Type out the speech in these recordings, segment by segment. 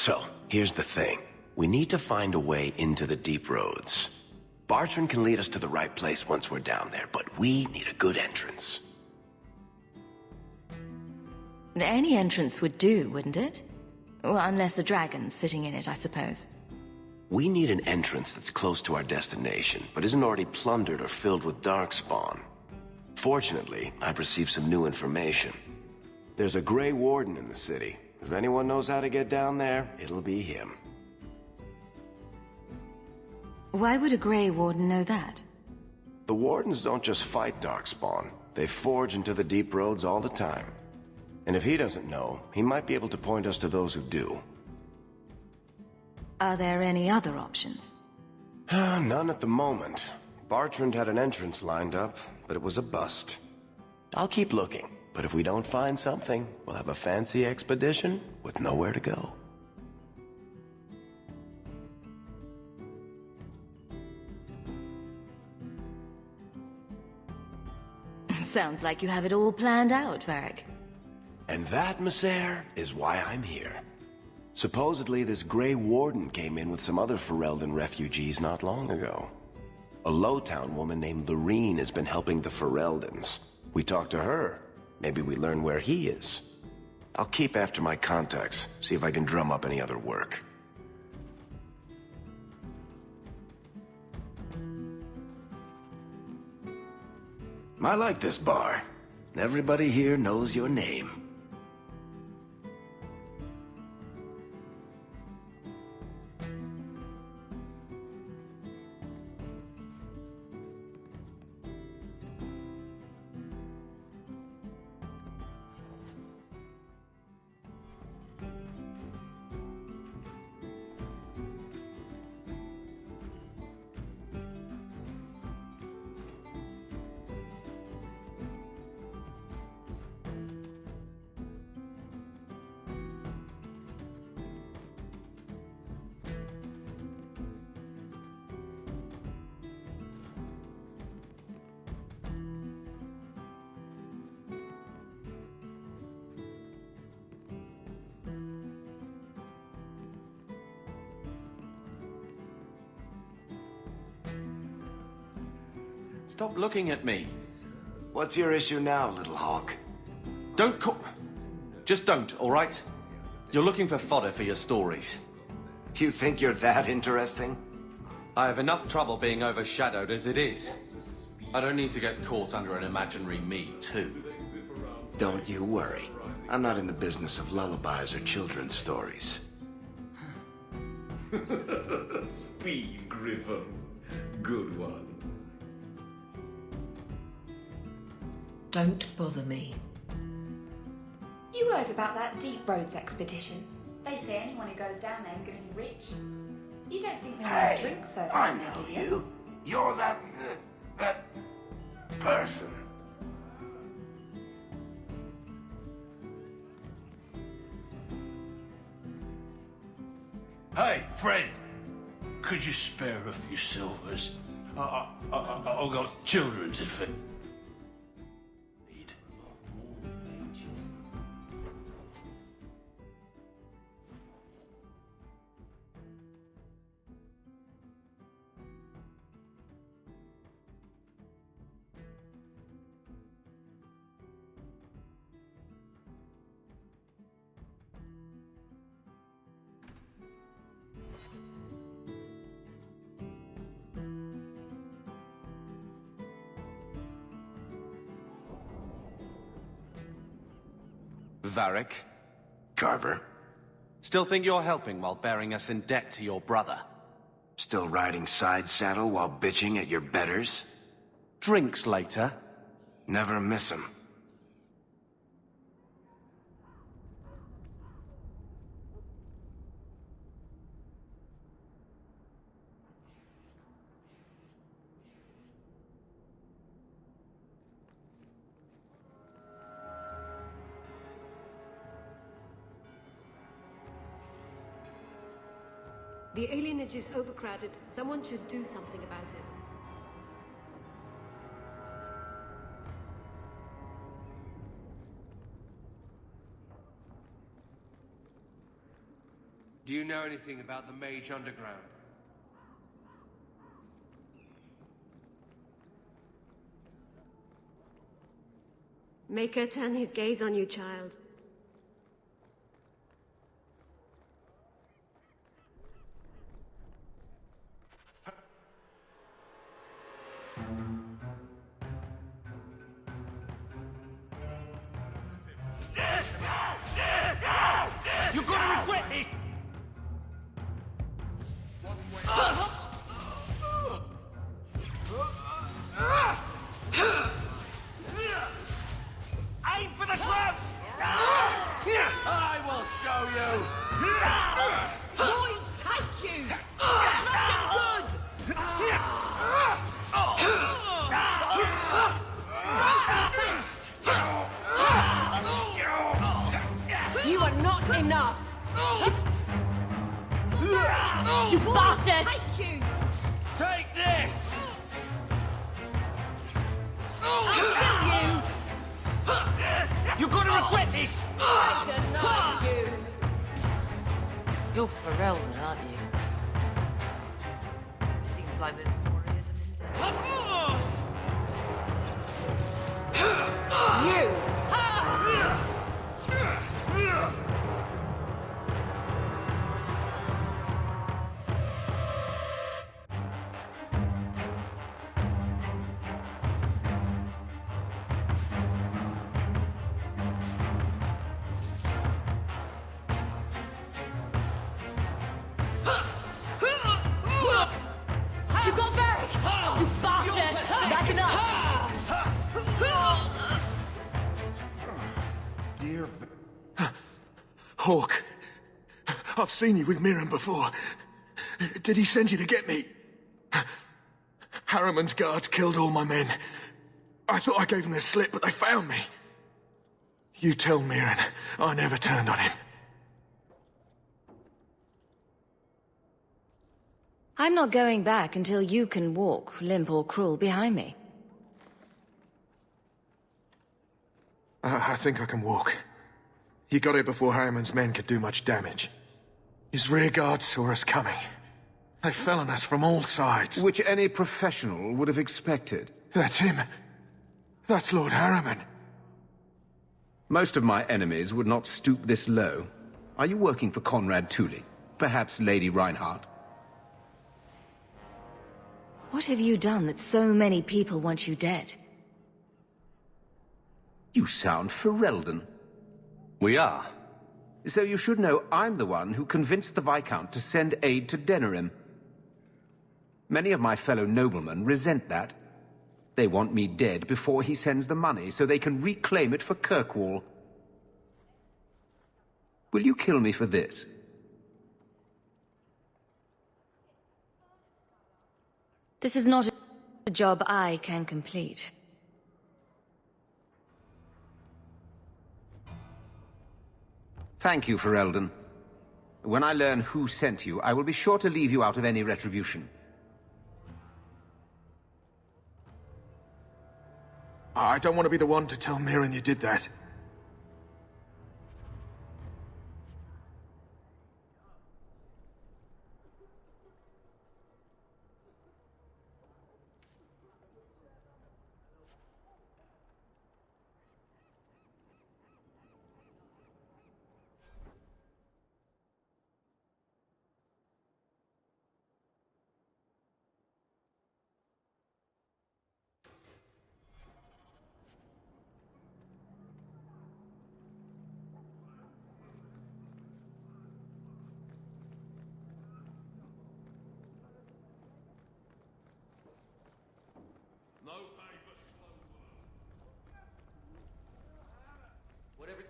So, here's the thing. We need to find a way into the deep roads. Bartrand can lead us to the right place once we're down there, but we need a good entrance. Any entrance would do, wouldn't it? Well, unless a dragon's sitting in it, I suppose. We need an entrance that's close to our destination, but isn't already plundered or filled with darkspawn. Fortunately, I've received some new information. There's a Grey Warden in the city. If anyone knows how to get down there, it'll be him. Why would a Grey Warden know that? The Wardens don't just fight darkspawn. They forge into the deep roads all the time. And if he doesn't know, he might be able to point us to those who do. Are there any other options? None at the moment. Bartrand had an entrance lined up, but it was a bust. I'll keep looking, but if we don't find something, we'll have a fancy expedition with nowhere to go. Sounds like you have it all planned out, Varric. And that, Messere, is why I'm here. Supposedly, this Grey Warden came in with some other Ferelden refugees not long ago. A Lowtown woman named Lorene has been helping the Fereldans. We talked to her. Maybe we learn where he is. I'll keep after my contacts, see if I can drum up any other work. I like this bar. Everybody here knows your name. Stop looking at me. What's your issue now, little hawk? Don't call... Just don't, all right? You're looking for fodder for your stories. Do you think you're that interesting? I have enough trouble being overshadowed as it is. I don't need to get caught under an imaginary me, too. Don't you worry. I'm not in the business of lullabies or children's stories. Speed, Griffin. Good one. Don't bother me. You heard about that Deep Roads expedition? They say anyone who goes down there is going to be rich. You don't think they need drink served I down there, know do you? you. You're that person. Hey, friend. Could you spare a few silvers? I've got children to feed. Varric, Carver, still think you're helping while bearing us in debt to your brother? still riding side saddle while bitching at your betters? Drinks later? Never miss 'em. The alienage is overcrowded. Someone should do something about it. Do you know anything about the Mage Underground? Make her turn his gaze on you, child. You're gonna regret this! Aim for the throat! I will show you! Boys, take you! Smash good! You are not enough! You bastard! Take you! Take this! I'll kill you! You're gonna regret this! I deny you! You're Ferelden, aren't you? Seems like there's more here than in You! You got Beric! You bastard! That's enough! Dear Hawk, I've seen you with Miriam before. Did he send you to get me? Harriman's guards killed all my men. I thought I gave them the slip, but they found me. You tell Mirren I never turned on him. I'm not going back until you can walk, limp or cruel, behind me. I think I can walk. He got here before Harriman's men could do much damage. His rear guard saw us coming. They fell on us from all sides. Which any professional would have expected. That's him. That's Lord Harriman. Most of my enemies would not stoop this low. Are you working for Conrad Tooley? Perhaps Lady Reinhardt? What have you done that so many people want you dead? You sound Ferelden. We are. So you should know I'm the one who convinced the Viscount to send aid to Denerim. Many of my fellow noblemen resent that. They want me dead before he sends the money so they can reclaim it for Kirkwall. Will you kill me for this? This is not a job I can complete. Thank you, Ferelden. When I learn who sent you, I will be sure to leave you out of any retribution. I don't want to be the one to tell Mirren you did that. Whatever.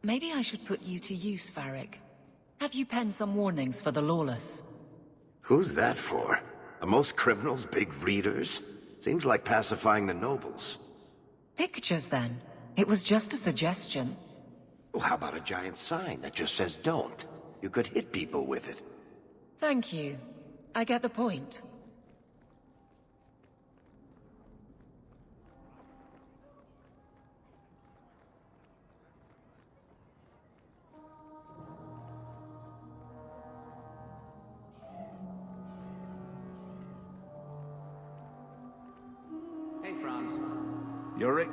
Maybe I should put you to use, Varric. Have you penned some warnings for the lawless? Who's that for? Are most criminals big readers? Seems like pacifying the nobles. Pictures, then. It was just a suggestion. Well, how about a giant sign that just says don't? You could hit people with it. Thank you. I get the point. Hey, Franz. Yorick?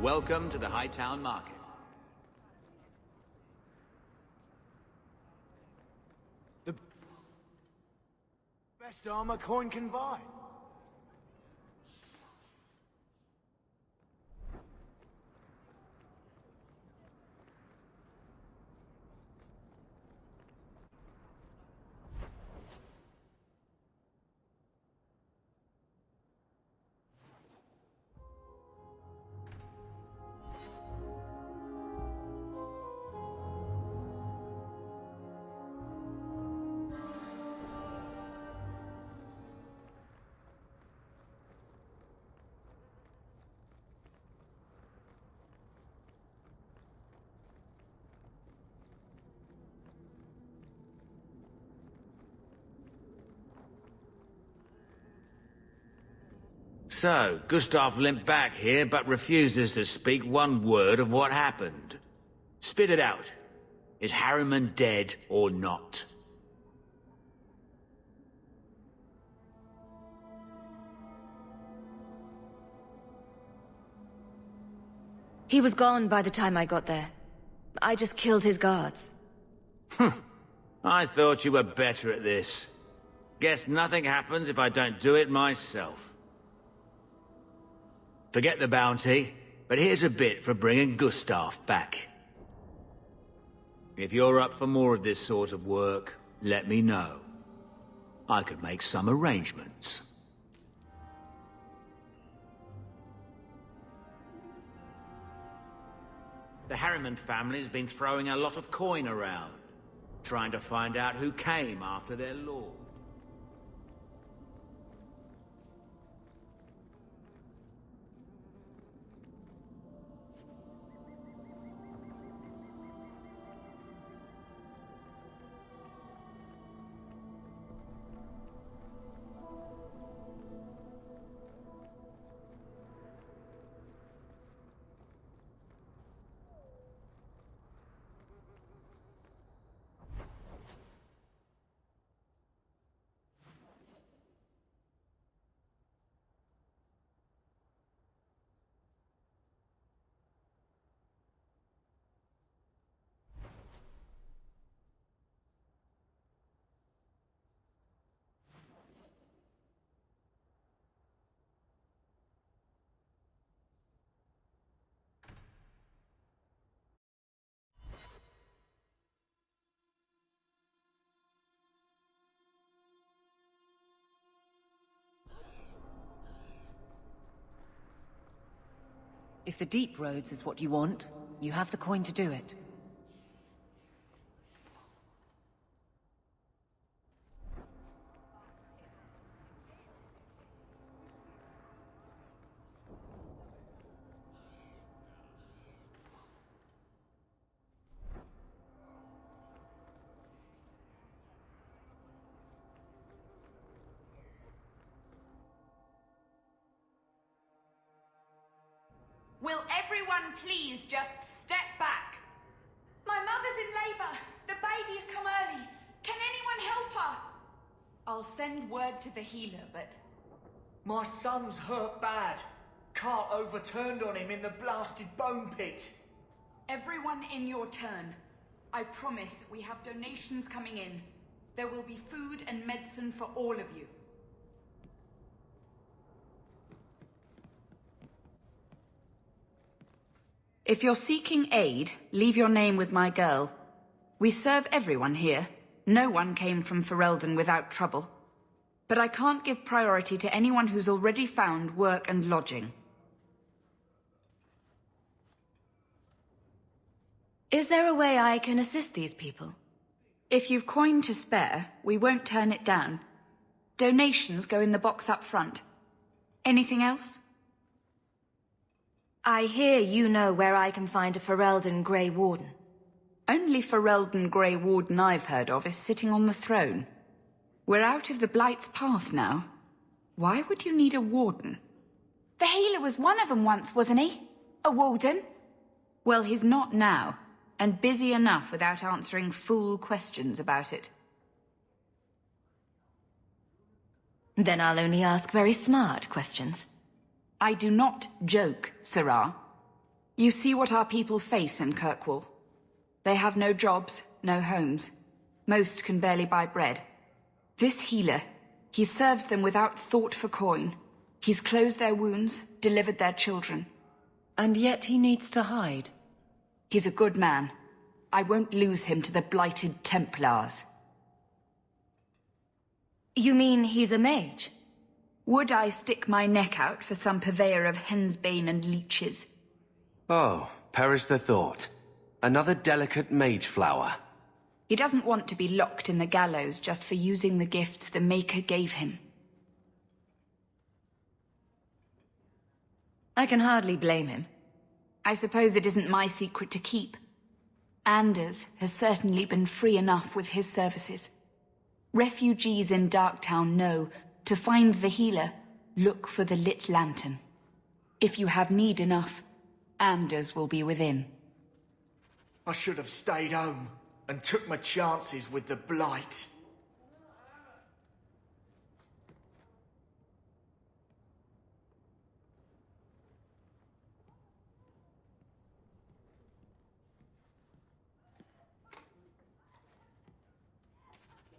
Welcome to the Hightown Market. The best armor coin can buy. So, Gustav limped back here, but refuses to speak one word of what happened. Spit it out. Is Harriman dead or not? He was gone by the time I got there. I just killed his guards. I thought you were better at this. Guess nothing happens if I don't do it myself. Forget the bounty, but here's a bit for bringing Gustav back. If you're up for more of this sort of work, let me know. I could make some arrangements. The Harriman family's been throwing a lot of coin around, trying to find out who came after their lord. If the deep roads is what you want, you have the coin to do it. everyone please just step back? My mother's in labor. The baby's come early. Can anyone help her? I'll send word to the healer, but... My son's hurt bad. Cart overturned on him in the blasted bone pit. Everyone in your turn. I promise we have donations coming in. There will be food and medicine for all of you. If you're seeking aid, leave your name with my girl. We serve everyone here. No one came from Ferelden without trouble. But I can't give priority to anyone who's already found work and lodging. Is there a way I can assist these people? If you've coin to spare, we won't turn it down. Donations go in the box up front. Anything else? I hear you know where I can find a Ferelden Grey Warden. Only Ferelden Grey Warden I've heard of is sitting on the throne. We're out of the Blight's path now. Why would you need a warden? The healer was one of them once, wasn't he? A warden? Well, he's not now, and busy enough without answering fool questions about it. Then I'll only ask very smart questions. I do not joke, Sirrah. You see what our people face in Kirkwall. They have no jobs, no homes. Most can barely buy bread. This healer, he serves them without thought for coin. He's closed their wounds, delivered their children. And yet he needs to hide. He's a good man. I won't lose him to the blighted Templars. You mean he's a mage? Would I stick my neck out for some purveyor of hensbane and leeches? Oh, perish the thought. Another delicate mage flower. He doesn't want to be locked in the gallows just for using the gifts the Maker gave him. I can hardly blame him. I suppose it isn't my secret to keep. Anders has certainly been free enough with his services. Refugees in Darktown know, to find the healer, look for the lit lantern. If you have need enough, Anders will be within. I should have stayed home and took my chances with the Blight.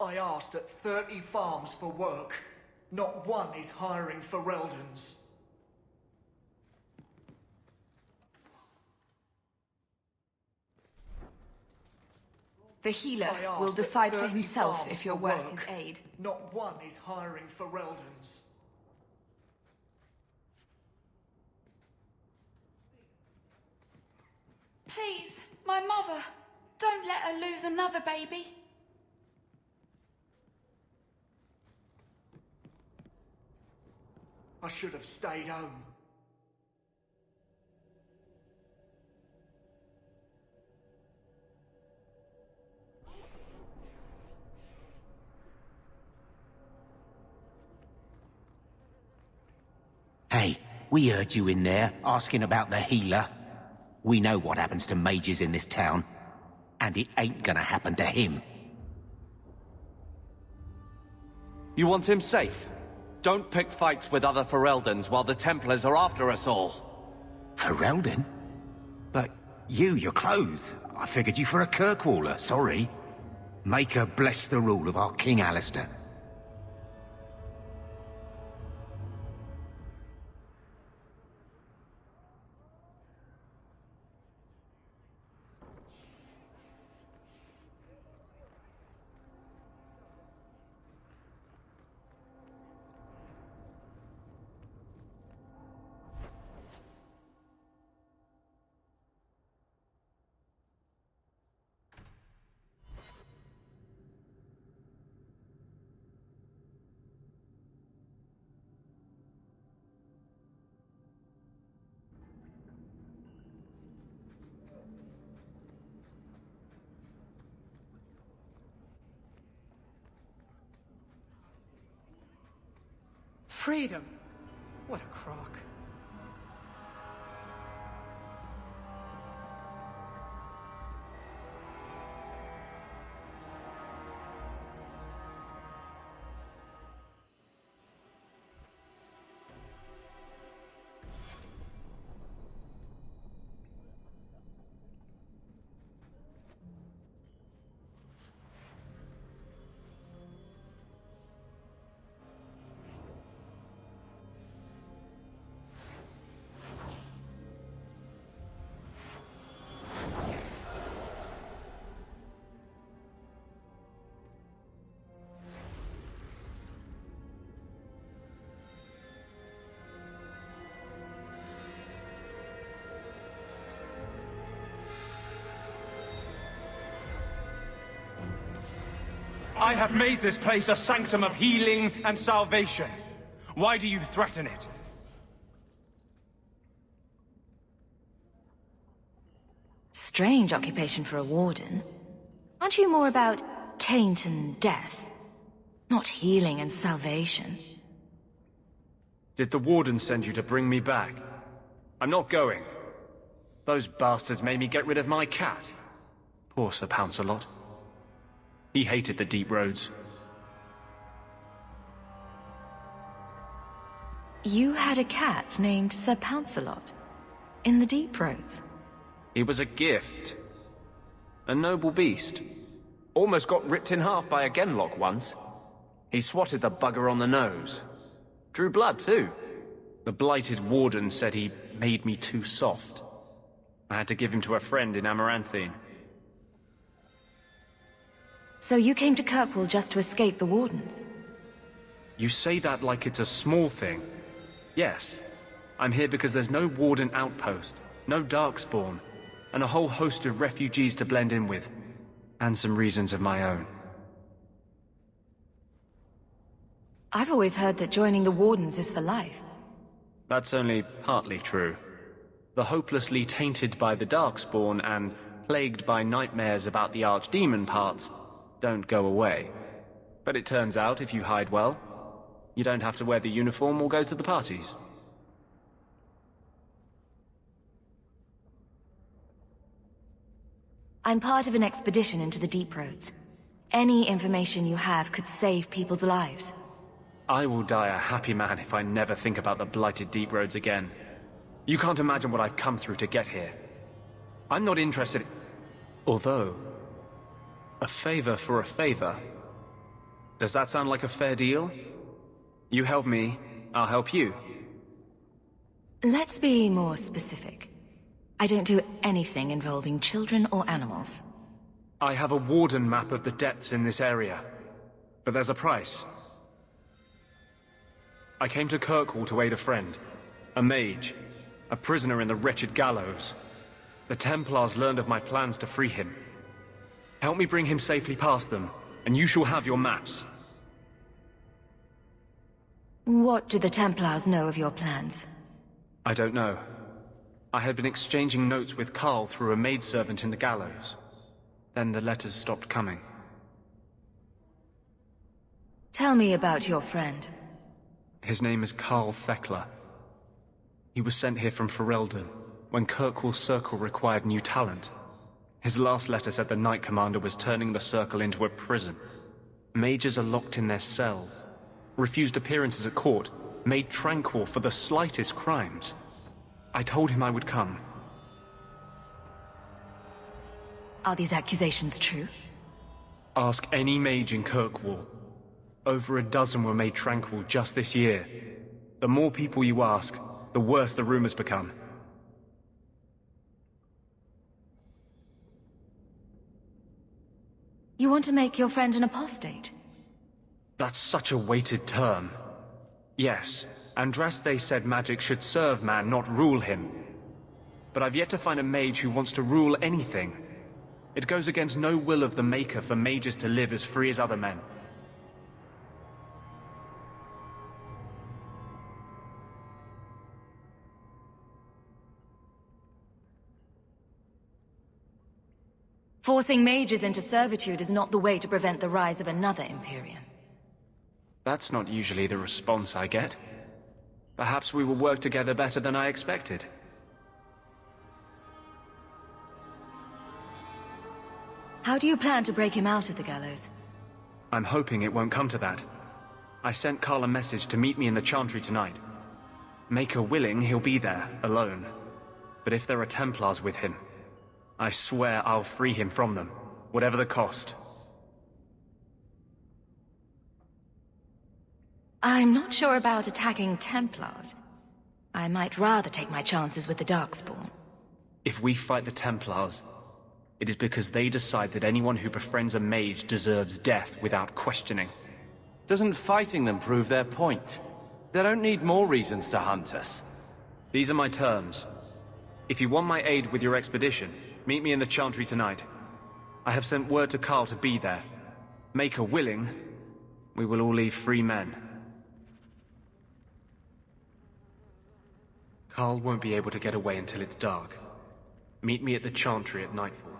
I asked at 30 farms for work. Not one is hiring Fereldans. The healer will decide for himself if you're worth his aid. Not one is hiring Fereldans. Please, my mother. Don't let her lose another baby. I should have stayed home. Hey, we heard you in there, asking about the healer. We know what happens to mages in this town. And it ain't gonna happen to him. You want him safe? Don't pick fights with other Fereldans while the Templars are after us all. Ferelden? But you're clothes. I figured you for a Kirkwaller, sorry. Maker bless the rule of our King Alistair. Freedom. What a crock. I have made this place a sanctum of healing and salvation. Why do you threaten it? Strange occupation for a warden. Aren't you more about taint and death? Not healing and salvation. Did the warden send you to bring me back? I'm not going. Those bastards made me get rid of my cat. Poor Sir Pouncelot. He hated the deep roads. You had a cat named Sir Pouncelot in the deep roads. He was a gift. A noble beast. Almost got ripped in half by a genlock once. He swatted the bugger on the nose. Drew blood, too. The blighted warden said he made me too soft. I had to give him to a friend in Amaranthine. So you came to Kirkwall just to escape the wardens? You say that like it's a small thing. Yes. I'm here because there's no warden outpost, no darkspawn, and a whole host of refugees to blend in with. And some reasons of my own. I've always heard that joining the wardens is for life. That's only partly true. The hopelessly tainted by the darkspawn and plagued by nightmares about the archdemon parts don't go away. But it turns out if you hide well, you don't have to wear the uniform or go to the parties. I'm part of an expedition into the deep roads. Any information you have could save people's lives. I will die a happy man if I never think about the blighted deep roads again. You can't imagine what I've come through to get here. I'm not interested. Although, a favor for a favor. Does that sound like a fair deal? You help me, I'll help you. Let's be more specific. I don't do anything involving children or animals. I have a warden map of the depths in this area. But there's a price. I came to Kirkwall to aid a friend. A mage. A prisoner in the wretched gallows. The Templars learned of my plans to free him. Help me bring him safely past them, and you shall have your maps. What do the Templars know of your plans? I don't know. I had been exchanging notes with Carl through a maidservant in the gallows. Then the letters stopped coming. Tell me about your friend. His name is Carl Thekla. He was sent here from Ferelden when Kirkwall Circle required new talent. His last letter said the Knight Commander was turning the Circle into a prison. Mages are locked in their cells, refused appearances at court, made tranquil for the slightest crimes. I told him I would come. Are these accusations true? Ask any mage in Kirkwall. Over a dozen were made tranquil just this year. The more people you ask, the worse the rumors become. You want to make your friend an apostate? That's such a weighted term. Yes, Andraste said magic should serve man, not rule him. But I've yet to find a mage who wants to rule anything. It goes against no will of the Maker for mages to live as free as other men. Forcing mages into servitude is not the way to prevent the rise of another Imperium. That's not usually the response I get. Perhaps we will work together better than I expected. How do you plan to break him out of the gallows? I'm hoping it won't come to that. I sent Carl a message to meet me in the Chantry tonight. Maker willing, he'll be there, alone. But if there are Templars with him, I swear I'll free him from them, whatever the cost. I'm not sure about attacking Templars. I might rather take my chances with the Darkspawn. If we fight the Templars, it is because they decide that anyone who befriends a mage deserves death without questioning. Doesn't fighting them prove their point? They don't need more reasons to hunt us. These are my terms. If you want my aid with your expedition, meet me in the Chantry tonight. I have sent word to Carl to be there. Maker willing, we will all leave free men. Carl won't be able to get away until it's dark. Meet me at the Chantry at nightfall.